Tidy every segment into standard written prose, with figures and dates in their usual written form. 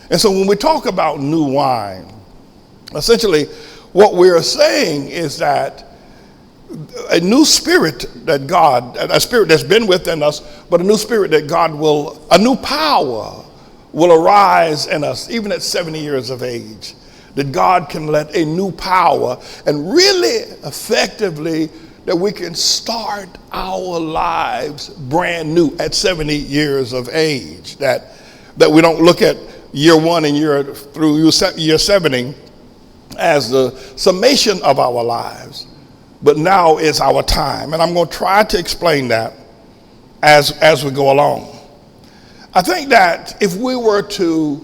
And so when we talk about new wine, essentially what we're saying is that a new spirit that God, a spirit that's been within us, but a new spirit that a new power will arise in us, even at 70 years of age. That God can let a new power and really effectively that we can start our lives brand new at 70 years of age. That we don't look at year one and through year 70 as the summation of our lives, but now is our time. And I'm going to try to explain that as we go along. I think that if we were to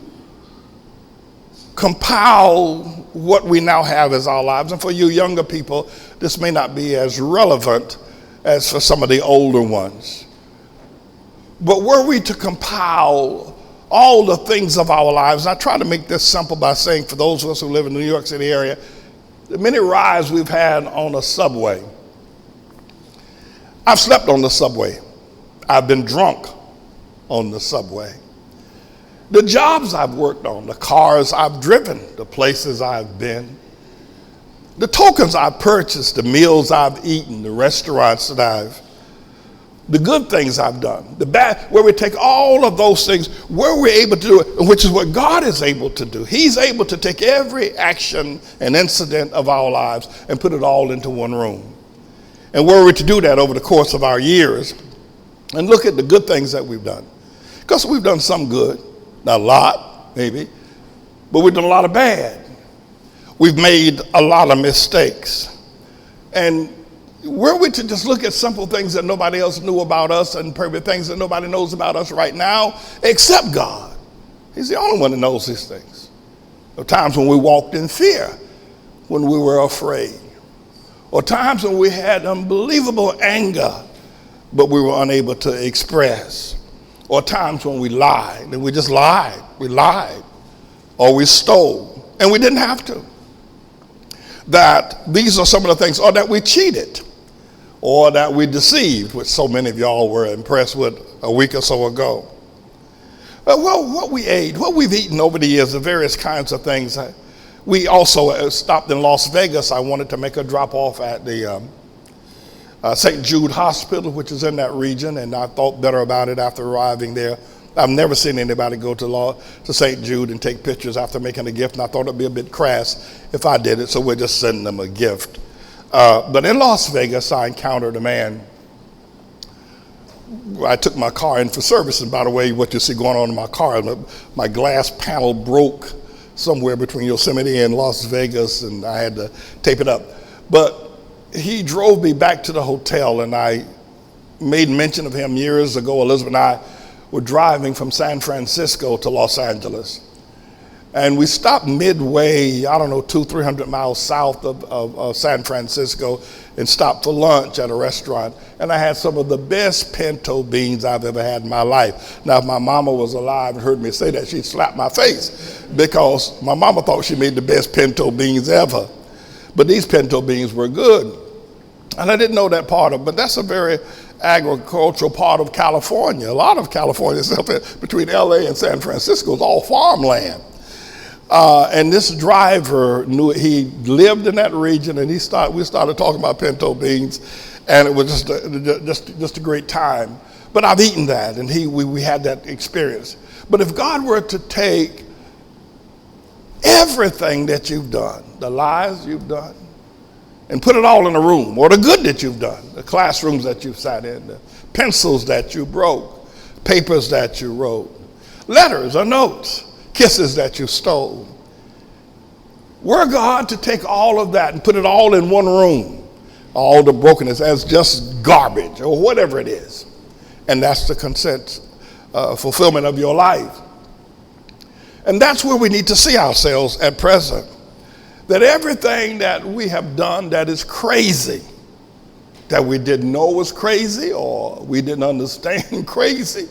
compile what we now have as our lives, and for you younger people, this may not be as relevant as for some of the older ones, but were we to compile all the things of our lives, and I try to make this simple by saying for those of us who live in the New York City area, the many rides we've had on the subway. I've slept on the subway. I've been drunk on the subway. The jobs I've worked on, the cars I've driven, the places I've been, the tokens I've purchased, the meals I've eaten, the restaurants that the good things I've done, the bad, where we take all of those things, where we're able to do it, which is what God is able to do. He's able to take every action and incident of our lives and put it all into one room. And were we to do that over the course of our years and look at the good things that we've done, because we've done some good, not a lot, maybe, but we've done a lot of bad. We've made a lot of mistakes. And were we to just look at simple things that nobody else knew about us and probably things that nobody knows about us right now, except God. He's the only one that knows these things. There are times when we walked in fear, when we were afraid, or times when we had unbelievable anger, but we were unable to express, or times when we lied, and we just lied. We lied, or we stole, and we didn't have to. That these are some of the things, or that we cheated, or that we deceived, which so many of y'all were impressed with a week or so ago. Well, what we ate, what we've eaten over the years, the various kinds of things. We also stopped in Las Vegas. I wanted to make a drop off at the St. Jude Hospital, which is in that region, and I thought better about it after arriving there. I've never seen anybody go to St. Jude and take pictures after making a gift, and I thought it'd be a bit crass if I did it, so we're just sending them a gift. But in Las Vegas, I encountered a man. I took my car in for service, and by the way, what you see going on in my car, my glass panel broke somewhere between Yosemite and Las Vegas, and I had to tape it up. But he drove me back to the hotel, and I made mention of him years ago. Elizabeth and I were driving from San Francisco to Los Angeles. And we stopped midway, 200-300 miles south of San Francisco, and stopped for lunch at a restaurant. And I had some of the best pinto beans I've ever had in my life. Now, if my mama was alive and heard me say that, she'd slap my face, because my mama thought she made the best pinto beans ever. But these pinto beans were good. And I didn't know that part of it, but that's a very agricultural part of California. A lot of California, between LA and San Francisco, is all farmland. And this driver knew he lived in that region, and we started talking about pinto beans, and it was just a great time. But I've eaten that, and we had that experience. But if God were to take everything that you've done, the lies you've done, and put it all in a room, or the good that you've done, the classrooms that you've sat in, the pencils that you broke, papers that you wrote, letters or notes, kisses that you stole. Were God to take all of that and put it all in one room, all the brokenness as just garbage or whatever it is, and that's the fulfillment of your life. And that's where we need to see ourselves at present. That everything that we have done that is crazy, that we didn't know was crazy or we didn't understand crazy,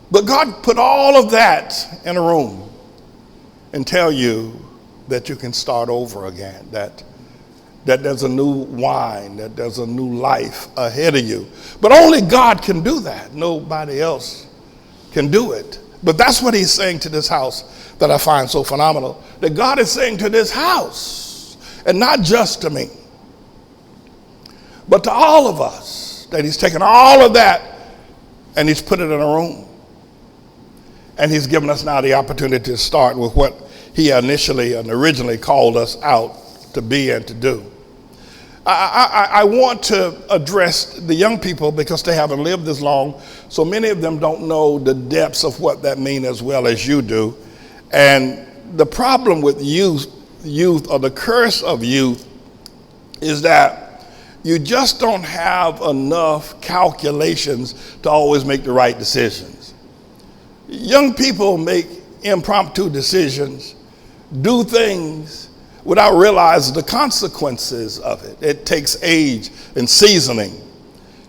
but God put all of that in a room and tell you that you can start over again, that there's a new wine, that there's a new life ahead of you. But only God can do that. Nobody else can do it. But that's what he's saying to this house that I find so phenomenal. That God is saying to this house, and not just to me, but to all of us, that he's taken all of that and he's put it in a room. And he's given us now the opportunity to start with what he initially and originally called us out to be and to do. I want to address the young people because they haven't lived this long, so many of them don't know the depths of what that means as well as you do. And the problem with youth, or the curse of youth, is that you just don't have enough calculations to always make the right decisions. Young people make impromptu decisions, do things without realizing the consequences of it. It takes age and seasoning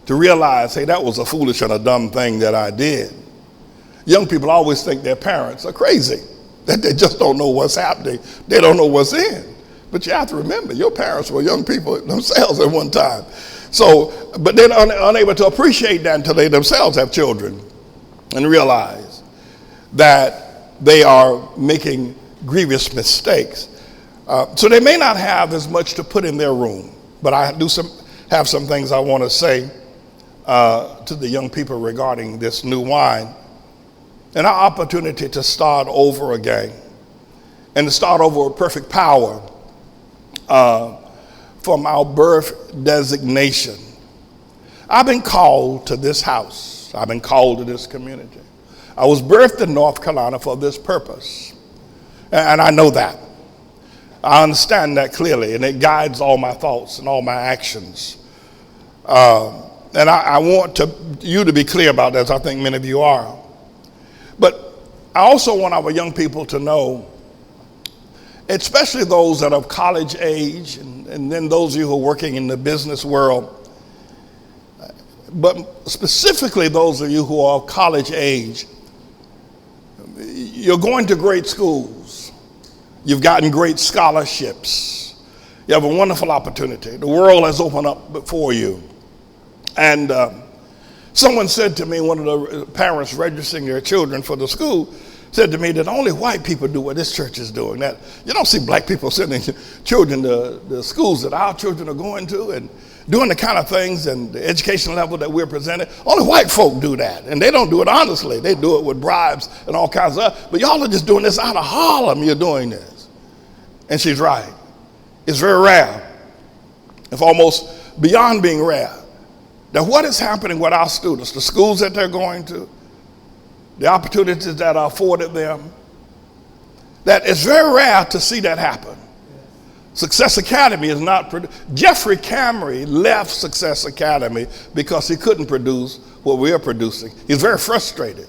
to realize, hey, that was a foolish and a dumb thing that I did. Young people always think their parents are crazy, that they just don't know what's happening. They don't know what's in. But you have to remember, your parents were young people themselves at one time. So, but they're unable to appreciate that until they themselves have children and realize that they are making grievous mistakes. So they may not have as much to put in their room, but I have some things I want to say to the young people regarding this new wine and our opportunity to start over again and to start over with perfect power from our birth designation. I've been called to this house. I've been called to this community. I was birthed in North Carolina for this purpose, and I know that. I understand that clearly, and it guides all my thoughts and all my actions. And I want you to be clear about that, as I think many of you are. But I also want our young people to know, especially those that are of college age, and then those of you who are working in the business world, but specifically those of you who are of college age, you're going to great schools. You've gotten great scholarships. You have a wonderful opportunity. The world has opened up before you. And someone said to me, one of the parents registering their children for the school, said to me that only white people do what this church is doing. That you don't see black people sending children to the schools that our children are going to and doing the kind of things and the education level that we're presenting. Only white folk do that, and they don't do it honestly. They do it with bribes and all kinds of stuff. But y'all are just doing this out of Harlem. You're doing this. And she's right. It's very rare, if almost beyond being rare, that what is happening with our students, the schools that they're going to, the opportunities that are afforded them, that it's very rare to see that happen. Success Academy is not Jeffrey Camry left Success Academy because he couldn't produce what we are producing. He's very frustrated.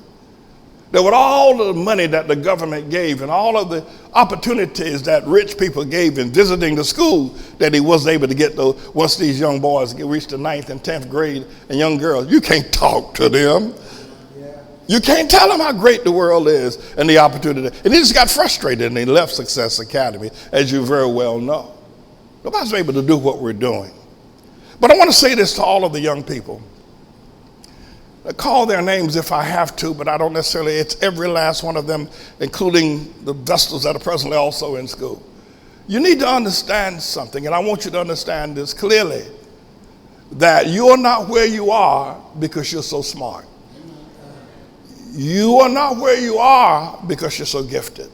That with all the money that the government gave and all of the opportunities that rich people gave in visiting the school, that he wasn't able to get those. Once these young boys reach the 9th and 10th grade, and young girls, you can't talk to them. You can't tell them how great the world is and the opportunity. And he just got frustrated and he left Success Academy, as you very well know. Nobody's able to do what we're doing. But I want to say this to all of the young people. I call their names if I have to, but I don't necessarily. It's every last one of them, including the vestals that are presently also in school. You need to understand something, and I want you to understand this clearly, that you are not where you are because you're so smart. You are not where you are because you're so gifted.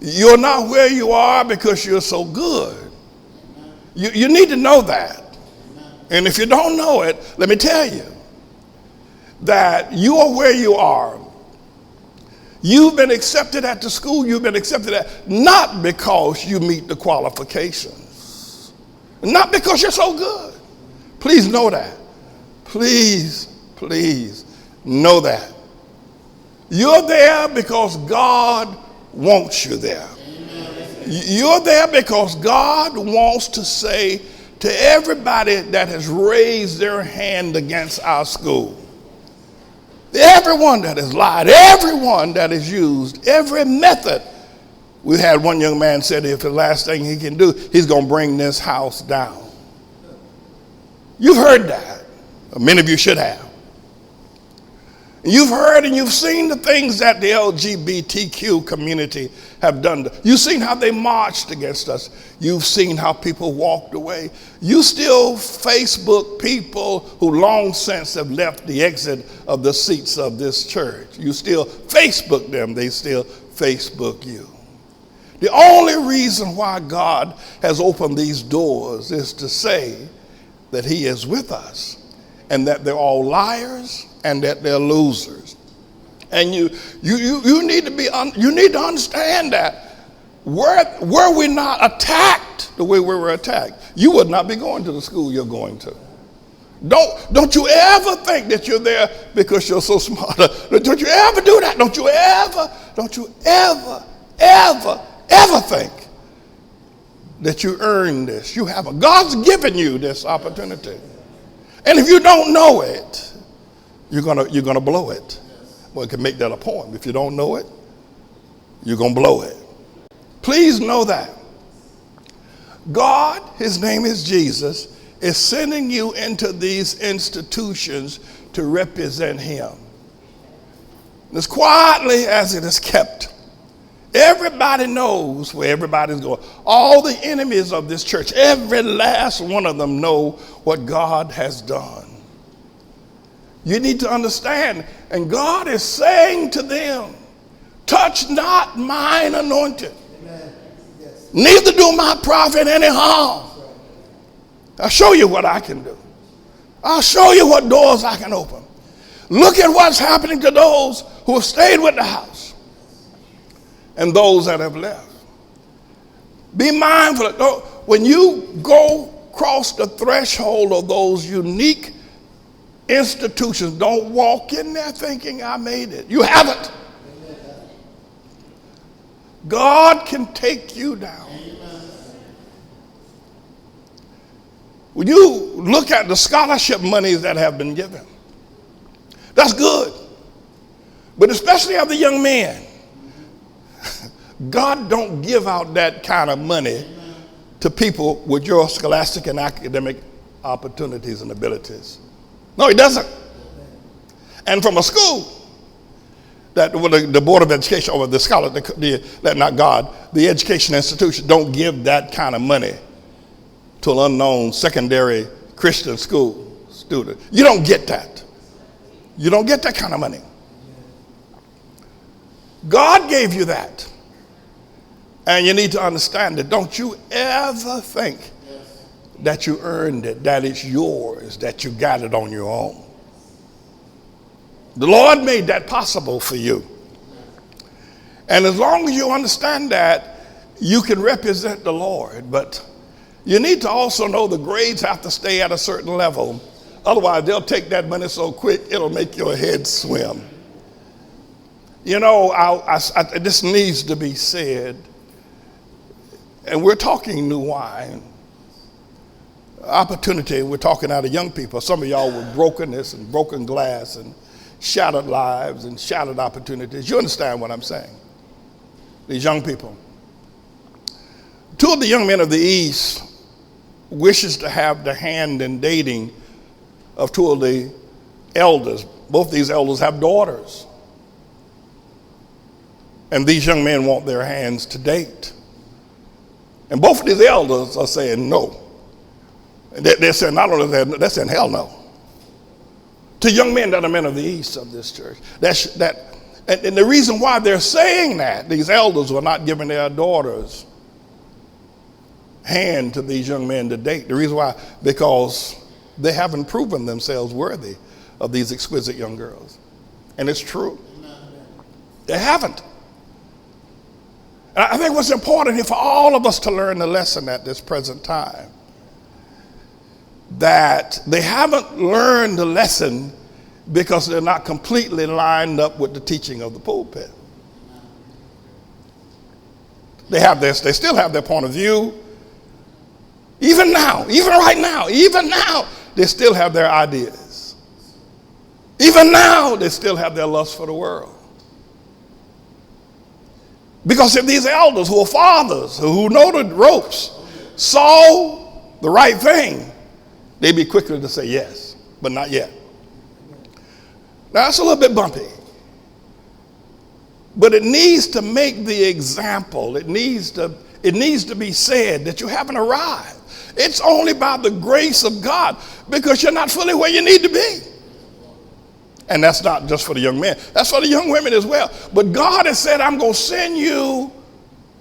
You're not where you are because you're so good. You need to know that. And if you don't know it, let me tell you that you are where you are. You've been accepted at the school you've been accepted at, not because you meet the qualifications, not because you're so good. Please know that. Please know that. You're there because God wants you there. You're there because God wants to say to everybody that has raised their hand against our school, everyone that has lied, everyone that has used every method. We had one young man said if the last thing he can do, he's going to bring this house down. You've heard that. Many of you should have. You've heard and you've seen the things that the LGBTQ community have done. You've seen how they marched against us. You've seen how people walked away. You still Facebook people who long since have left the exit of the seats of this church. You still Facebook them. They still Facebook you. The only reason why God has opened these doors is to say that he is with us and that they're all liars and that they're losers. And you need to understand that were we not attacked the way we were attacked, you would not be going to the school you're going to. Don't you ever think that you're there because you're so smart. Don't you ever do that. Don't you ever think that you earned this. God's given you this opportunity. And if you don't know it, you're gonna blow it. Well, I can make that a point. If you don't know it, you're gonna blow it. Please know that God, his name is Jesus, is sending you into these institutions to represent him. As quietly as it is kept, everybody knows where everybody's going. All the enemies of this church, every last one of them know what God has done. You need to understand, and God is saying to them, touch not mine anointed. Amen. Yes. Neither do my prophet any harm. I'll show you what I can do. I'll show you what doors I can open. Look at what's happening to those who have stayed with the house and those that have left. Be mindful. When you go cross the threshold of those unique institutions, don't walk in there thinking I made it. You haven't. God can take you down. When you look at the scholarship monies that have been given, that's good. But especially of the young men, God don't give out that kind of money to people with your scholastic and academic opportunities and abilities. No, he doesn't. And from a school, that the Board of Education or the scholar, not God, the education institution don't give that kind of money to an unknown secondary Christian school student. You don't get that. You don't get that kind of money. God gave you that. And you need to understand that. Don't you ever think that you earned it, that it's yours, that you got it on your own. The Lord made that possible for you. And as long as you understand that, you can represent the Lord. But you need to also know the grades have to stay at a certain level. Otherwise, they'll take that money so quick, it'll make your head swim. You know, this needs to be said. And we're talking new wine. Opportunity, we're talking out of young people. Some of y'all with brokenness and broken glass and shattered lives and shattered opportunities. You understand what I'm saying? These young people. Two of the young men of the East wishes to have the hand in dating of two of the elders. Both these elders have daughters. And these young men want their hands to date. And both of these elders are saying no. They're saying not only that, they're saying hell no. To young men that are men of the East of this church. And the reason why they're saying that, these elders were not giving their daughters hand to these young men to date. The reason why, because they haven't proven themselves worthy of these exquisite young girls. And it's true. They haven't. And I think what's important here for all of us to learn the lesson at this present time, that they haven't learned the lesson because they're not completely lined up with the teaching of the pulpit. They still have their point of view. Even now, even right now, even now, they still have their ideas. Even now, they still have their lust for the world. Because if these elders who are fathers, who know the ropes, saw the right thing, they'd be quicker to say yes, but not yet. Now, that's a little bit bumpy. But it needs to make the example. It needs to be said that you haven't arrived. It's only by the grace of God, because you're not fully where you need to be. And that's not just for the young men. That's for the young women as well. But God has said, I'm going to send you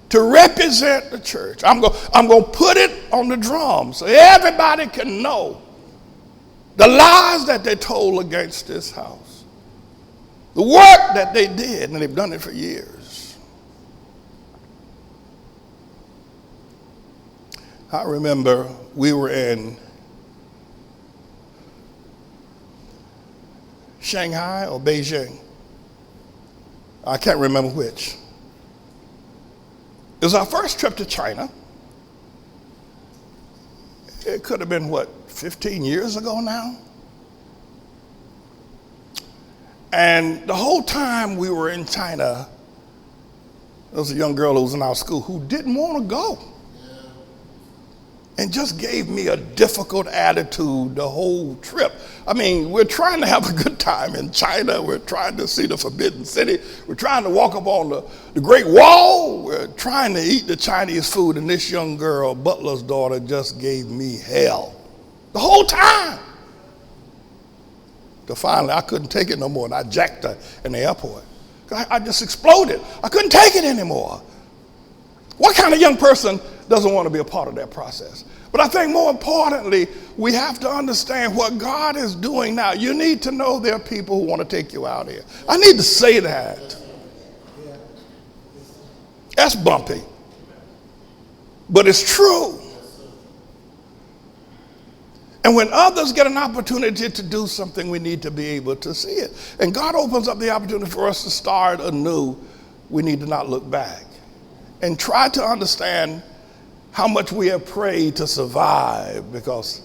to represent the church. I'm going to put it on the drum so everybody can know the lies that they told against this house, the work that they did, and they've done it for years. I remember we were in Shanghai or Beijing. I can't remember which. It was our first trip to China. It could have been, 15 years ago now? And the whole time we were in China, there was a young girl who was in our school who didn't want to go. And just gave me a difficult attitude the whole trip. I mean, we're trying to have a good time in China. We're trying to see the Forbidden City. We're trying to walk up on the Great Wall. We're trying to eat the Chinese food. And this young girl, Butler's daughter, just gave me hell the whole time. So finally, I couldn't take it no more, and I jacked her in the airport. I just exploded. I couldn't take it anymore. What kind of young person doesn't want to be a part of that process? But I think more importantly, we have to understand what God is doing now. You need to know there are people who want to take you out here. I need to say that. That's bumpy. But it's true. And when others get an opportunity to do something, we need to be able to see it. And God opens up the opportunity for us to start anew. We need to not look back and try to understand how much we have prayed to survive, because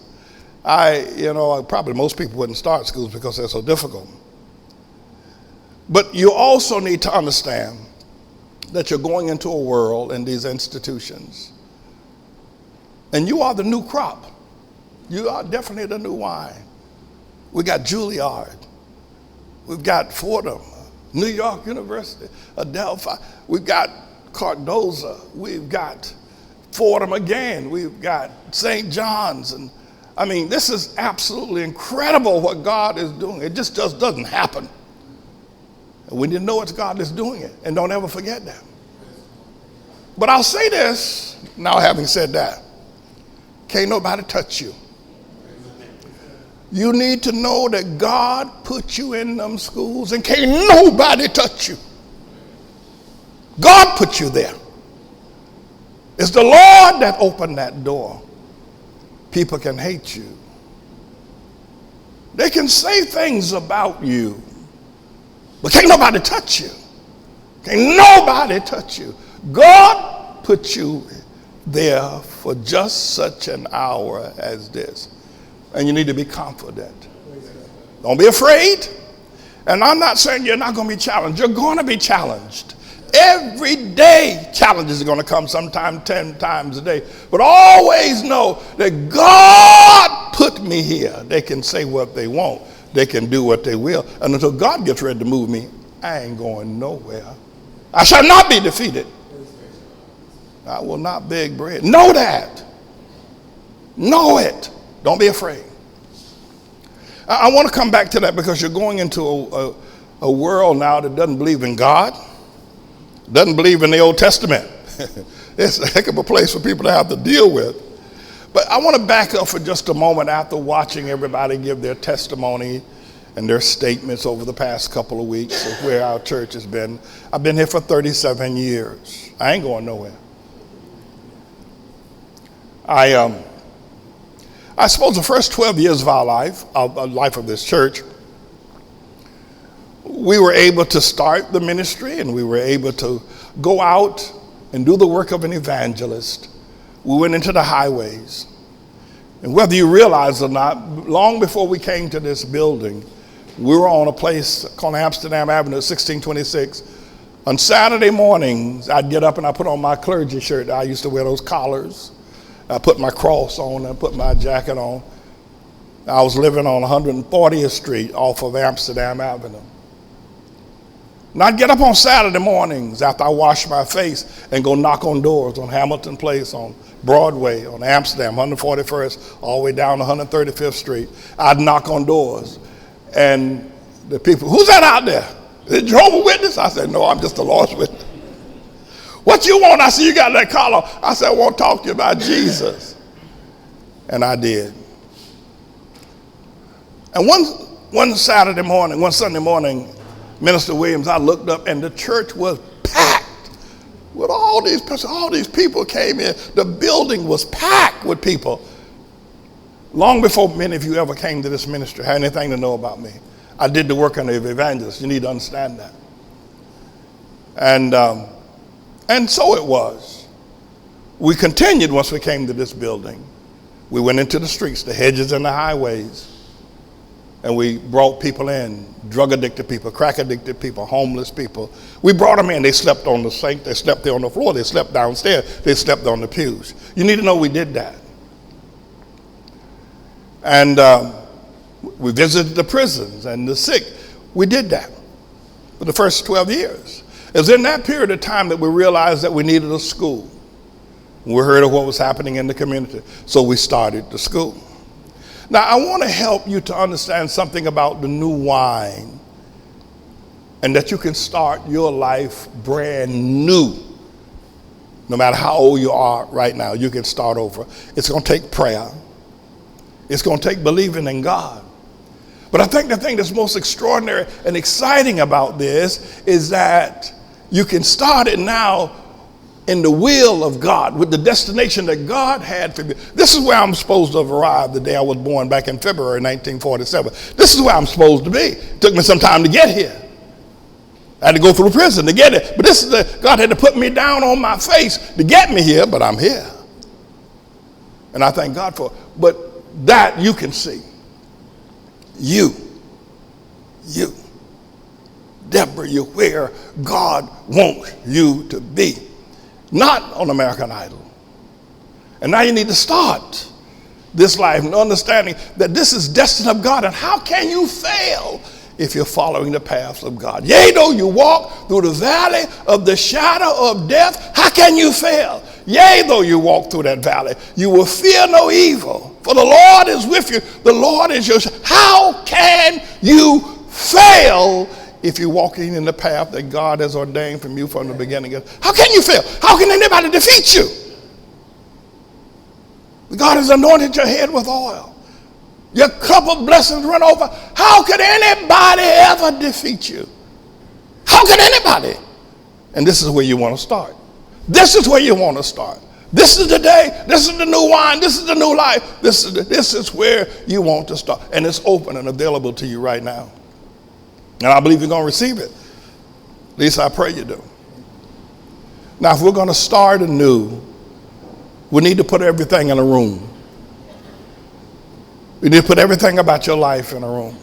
probably most people wouldn't start schools because they're so difficult. But you also need to understand that you're going into a world in these institutions, and you are the new crop. You are definitely the new wine. We got Juilliard. We've got Fordham, New York University, Adelphi. We've got Cardozo. We've got Fordham again. We've got St. John's. And I mean, this is absolutely incredible what God is doing. It just doesn't happen. And we need to know it's God that's doing it. And don't ever forget that. But I'll say this, now having said that, can't nobody touch you. You need to know that God put you in them schools and can't nobody touch you. God put you there. It's the Lord that opened that door. People can hate you. They can say things about you, but can't nobody touch you. Can't nobody touch you. God put you there for just such an hour as this. And you need to be confident. Don't be afraid. And I'm not saying you're not going to be challenged. You're going to be challenged. Every day challenges are going to come, sometime 10 times a day. But always know that God put me here. They can say what they want. They can do what they will. And until God gets ready to move me, I ain't going nowhere. I shall not be defeated. I will not beg bread. Know that. Know it. Don't be afraid. I want to come back to that, because you're going into a world now that doesn't believe in God, doesn't believe in the Old Testament. It's a heck of a place for people to have to deal with. But I want to back up for just a moment after watching everybody give their testimony and their statements over the past couple of weeks of where our church has been. I've been here for 37 years. I ain't going nowhere. I suppose the first 12 years of our life of this church, we were able to start the ministry, and we were able to go out and do the work of an evangelist. We went into the highways. And whether you realize or not, long before we came to this building, we were on a place called Amsterdam Avenue, 1626. On Saturday mornings, I'd get up and I put on my clergy shirt. I used to wear those collars. I put my cross on, I put my jacket on. I was living on 140th Street off of Amsterdam Avenue. And I'd get up on Saturday mornings after I washed my face and go knock on doors on Hamilton Place, on Broadway, on Amsterdam, 141st, all the way down to 135th Street. I'd knock on doors. And the people, who's that out there? Is it Jehovah's Witness? I said, no, I'm just the Lord's witness. What you want? I said, you got that collar. I said, I want to talk to you about Jesus. And I did. And one Sunday morning, Minister Williams, I looked up and the church was packed with all these people came in. The building was packed with people. Long before many of you ever came to this ministry, had anything to know about me. I did the work of the evangelist. You need to understand that. And so it was. We continued once we came to this building. We went into the streets, the hedges and the highways, and we brought people in, drug-addicted people, crack-addicted people, homeless people. We brought them in. They slept on the sink. They slept there on the floor. They slept downstairs. They slept on the pews. You need to know we did that. And we visited the prisons and the sick. We did that for the first 12 years. It was in that period of time that we realized that we needed a school. We heard of what was happening in the community, so we started the school. Now, I want to help you to understand something about the new wine and that you can start your life brand new. No matter how old you are right now, you can start over. It's going to take prayer. It's going to take believing in God. But I think the thing that's most extraordinary and exciting about this is that you can start it now in the will of God, with the destination that God had for me. This is where I'm supposed to have arrived the day I was born back in February 1947. This is where I'm supposed to be. It took me some time to get here. I had to go through prison to get it. But God had to put me down on my face to get me here, but I'm here. And I thank God for it. But that you can see. You, Deborah, you're where God wants you to be. Not on American Idol. And now you need to start this life and understanding that this is destined of God. And how can you fail if you're following the paths of God? Yea, though you walk through the valley of the shadow of death, how can you fail? Yea, though you walk through that valley, you will fear no evil. For the Lord is with you. The Lord is your shepherd. How can you fail if you're walking in the path that God has ordained from you from the beginning? How can you fail? How can anybody defeat you? God has anointed your head with oil. Your cup of blessings run over. How could anybody ever defeat you? How could anybody? And this is where you want to start. This is where you want to start. This is the day. This is the new wine. This is the new life. This is where you want to start. And it's open and available to you right now. And I believe you're going to receive it. At least I pray you do. Now, if we're going to start anew, we need to put everything in a room. We need to put everything about your life in a room.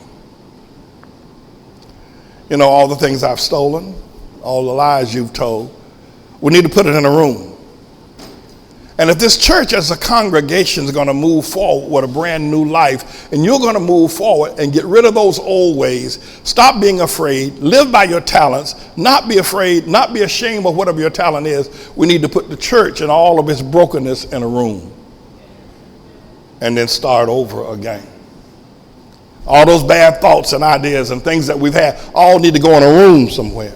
You know, all the things I've stolen, all the lies you've told, we need to put it in a room. And if this church as a congregation is going to move forward with a brand new life, and you're going to move forward and get rid of those old ways, stop being afraid, live by your talents, not be afraid, not be ashamed of whatever your talent is, we need to put the church and all of its brokenness in a room and then start over again. All those bad thoughts and ideas and things that we've had all need to go in a room somewhere.